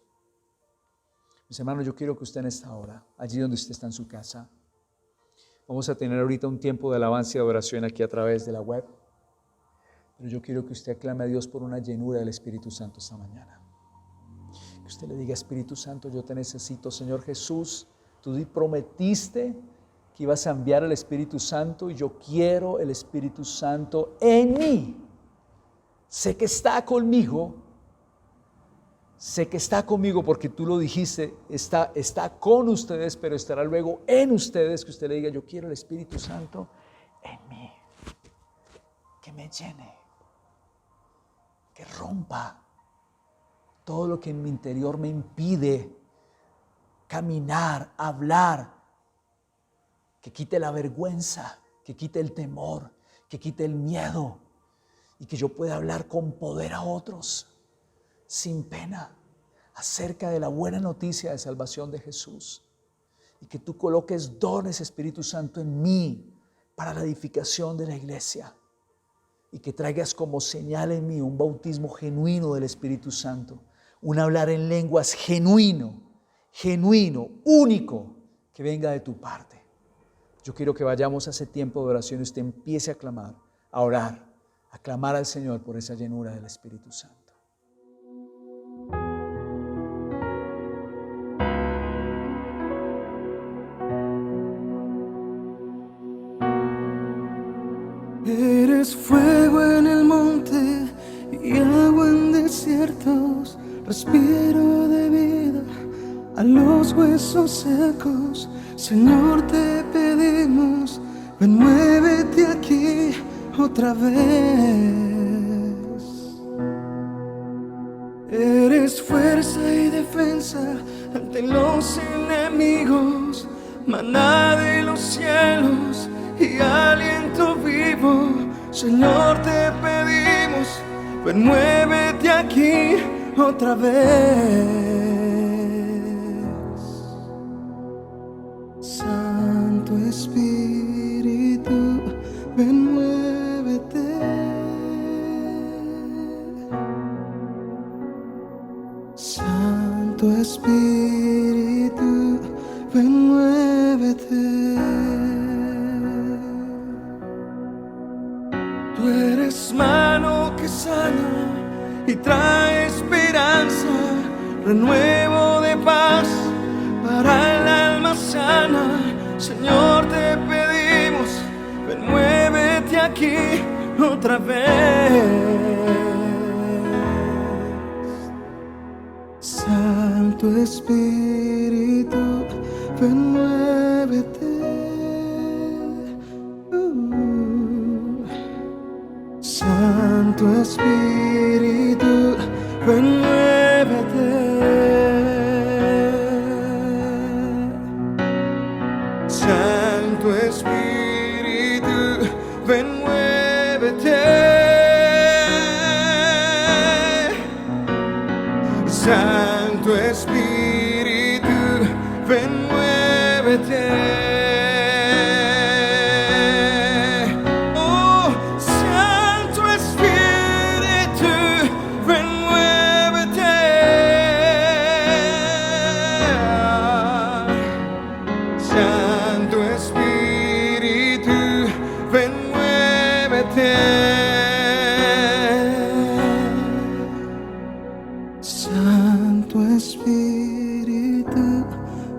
Mis hermanos, yo quiero que usted en esta hora, allí donde usted está en su casa, vamos a tener ahorita un tiempo de alabanza y adoración aquí a través de la web. Pero yo quiero que usted aclame a Dios por una llenura del Espíritu Santo esta mañana. Que usted le diga, Espíritu Santo, yo te necesito, Señor Jesús. Tú prometiste que ibas a enviar el Espíritu Santo y yo quiero el Espíritu Santo en mí. Sé que está conmigo. Sé que está conmigo porque tú lo dijiste, está con ustedes, pero estará luego en ustedes, que usted le diga, yo quiero el Espíritu Santo en mí, que me llene, que rompa todo lo que en mi interior me impide caminar, hablar, que quite la vergüenza, que quite el temor, que quite el miedo y que yo pueda hablar con poder a otros, sin pena, acerca de la buena noticia de salvación de Jesús. Y que tú coloques dones, Espíritu Santo, en mí para la edificación de la iglesia. Y que traigas como señal en mí un bautismo genuino del Espíritu Santo. Un hablar en lenguas genuino, único, que venga de tu parte. Yo quiero que vayamos a ese tiempo de oración y usted empiece a clamar, a orar, a clamar al Señor por esa llenura del Espíritu Santo. Eres Eres fuego en el monte y agua en desiertos, respiro de vida a los huesos secos. Señor, te pedimos, ven, muévete aquí otra vez. Eres fuerza y defensa ante los enemigos, maná de los cielos y aliento vivo. Señor, te pedimos, ven, muévete aquí otra vez. Santo Espíritu, ven, muévete. Santo Espíritu, ven, muévete. Tú eres mano que sana y trae esperanza, renuevo de paz para el alma sana. Señor, te pedimos, ven, muévete aquí otra vez. Santo Espíritu, ven, muévete. Santo Espíritu, ven, muévete. Santo Espíritu, ven, muévete. Santo Espíritu, ven, muévete. Oh, Santo Espíritu, ven, muévete. Santo Espíritu, ven, muévete. Santo Espíritu,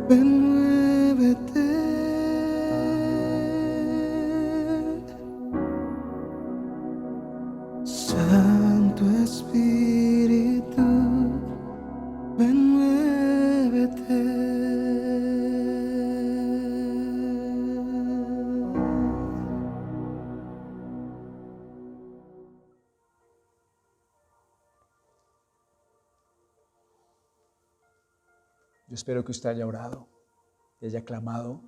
ven, muévete. Santo Espíritu, ven, muévete. Yo espero que usted haya orado y haya clamado.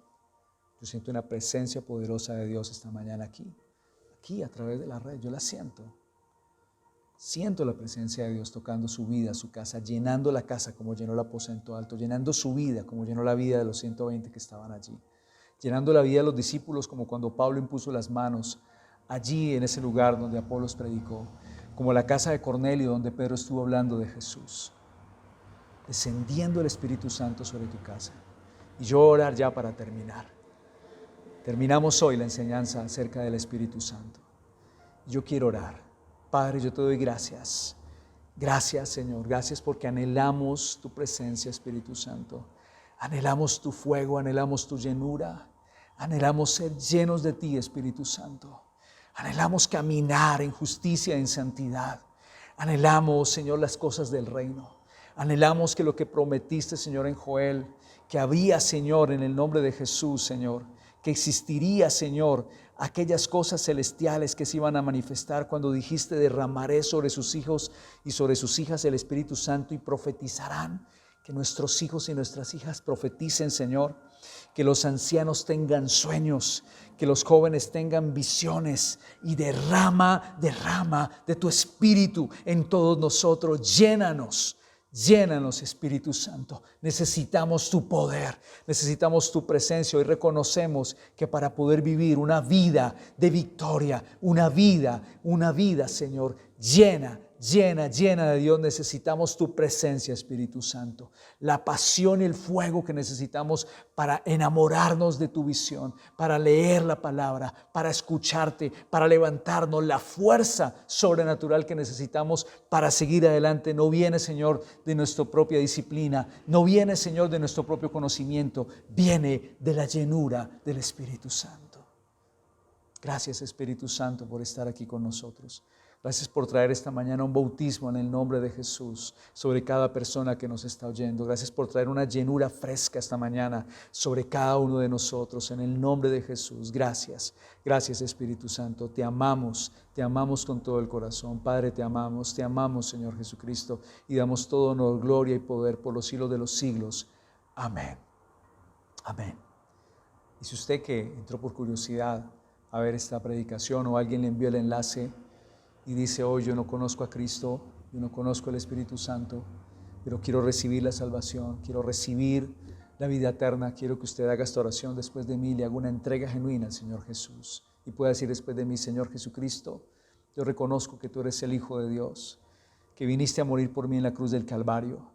Yo siento una presencia poderosa de Dios esta mañana aquí a través de la red. Yo la siento. Siento la presencia de Dios tocando su vida, su casa, llenando la casa como llenó el aposento alto, llenando su vida como llenó la vida de los 120 que estaban allí, llenando la vida de los discípulos como cuando Pablo impuso las manos allí en ese lugar donde Apolos predicó, como la casa de Cornelio donde Pedro estuvo hablando de Jesús. Descendiendo el Espíritu Santo sobre tu casa. Y yo orar ya para terminar. Terminamos hoy la enseñanza acerca del Espíritu Santo. Yo quiero orar. Padre, yo te doy gracias. Gracias, Señor. Gracias porque anhelamos tu presencia, Espíritu Santo. Anhelamos tu fuego, anhelamos tu llenura. Anhelamos ser llenos de ti, Espíritu Santo. Anhelamos caminar en justicia, en santidad. Anhelamos, Señor, las cosas del reino. Anhelamos que lo que prometiste, Señor, en Joel, que habría, Señor, en el nombre de Jesús, Señor, que existiría, Señor, aquellas cosas celestiales que se iban a manifestar cuando dijiste: derramaré sobre sus hijos y sobre sus hijas el Espíritu Santo y profetizarán. Que nuestros hijos y nuestras hijas profeticen, Señor. Que los ancianos tengan sueños, que los jóvenes tengan visiones, y derrama de tu Espíritu en todos nosotros. Llénanos, Espíritu Santo. Necesitamos tu poder, necesitamos tu presencia. Hoy reconocemos que para poder vivir una vida de victoria, una vida, Señor, llena de Dios, necesitamos tu presencia, Espíritu Santo. La pasión y el fuego que necesitamos para enamorarnos de tu visión, para leer la palabra, para escucharte, para levantarnos. La fuerza sobrenatural que necesitamos para seguir adelante no viene, Señor, de nuestra propia disciplina, no viene, Señor, de nuestro propio conocimiento, viene de la llenura del Espíritu Santo. Gracias, Espíritu Santo, por estar aquí con nosotros. Gracias por traer esta mañana un bautismo en el nombre de Jesús sobre cada persona que nos está oyendo. Gracias por traer una llenura fresca esta mañana sobre cada uno de nosotros en el nombre de Jesús. Gracias. Gracias, Espíritu Santo. Te amamos con todo el corazón. Padre, te amamos, Señor Jesucristo, y damos todo honor, gloria y poder por los siglos de los siglos. Amén. Amén. Y si usted que entró por curiosidad a ver esta predicación o alguien le envió el enlace y dice, hoy yo no conozco a Cristo, yo no conozco al Espíritu Santo, pero quiero recibir la salvación, quiero recibir la vida eterna, quiero que usted haga esta oración después de mí, le haga una entrega genuina al Señor Jesús y pueda decir después de mí, Señor Jesucristo, yo reconozco que tú eres el Hijo de Dios, que viniste a morir por mí en la cruz del Calvario,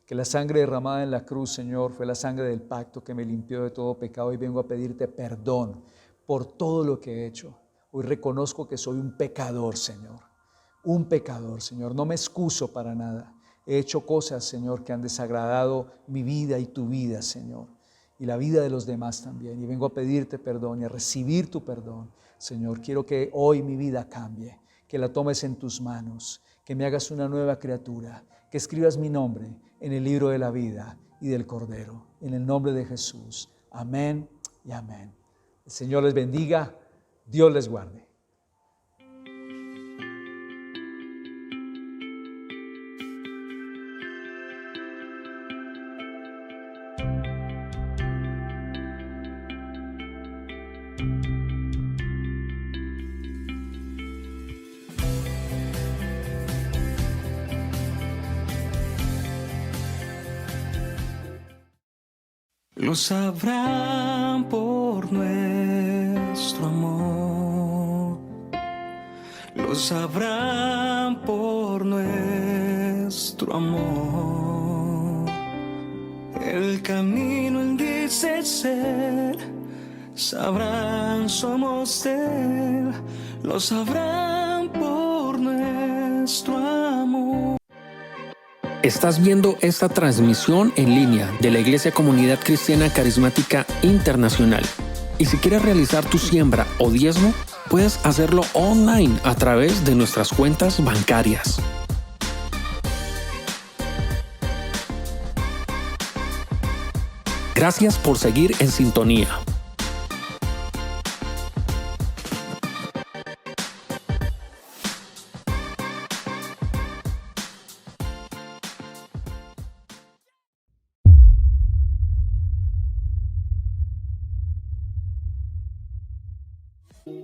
que la sangre derramada en la cruz, Señor, fue la sangre del pacto que me limpió de todo pecado y vengo a pedirte perdón por todo lo que he hecho. Hoy reconozco que soy un pecador, Señor. Un pecador, Señor. No me excuso para nada. He hecho cosas, Señor, que han desagradado mi vida y tu vida, Señor. Y la vida de los demás también. Y vengo a pedirte perdón y a recibir tu perdón, Señor. Quiero que hoy mi vida cambie, que la tomes en tus manos, que me hagas una nueva criatura, que escribas mi nombre en el libro de la vida y del Cordero. En el nombre de Jesús. Amén y amén. El Señor les bendiga. Dios les guarde. Lo sabrán por nuestro amor, lo sabrán por nuestro amor. El camino Él dice ser, sabrán somos de Él, lo sabrán por nuestro amor. Estás viendo esta transmisión en línea de la Iglesia Comunidad Cristiana Carismática Internacional. Y si quieres realizar tu siembra o diezmo, puedes hacerlo online a través de nuestras cuentas bancarias. Gracias por seguir en sintonía.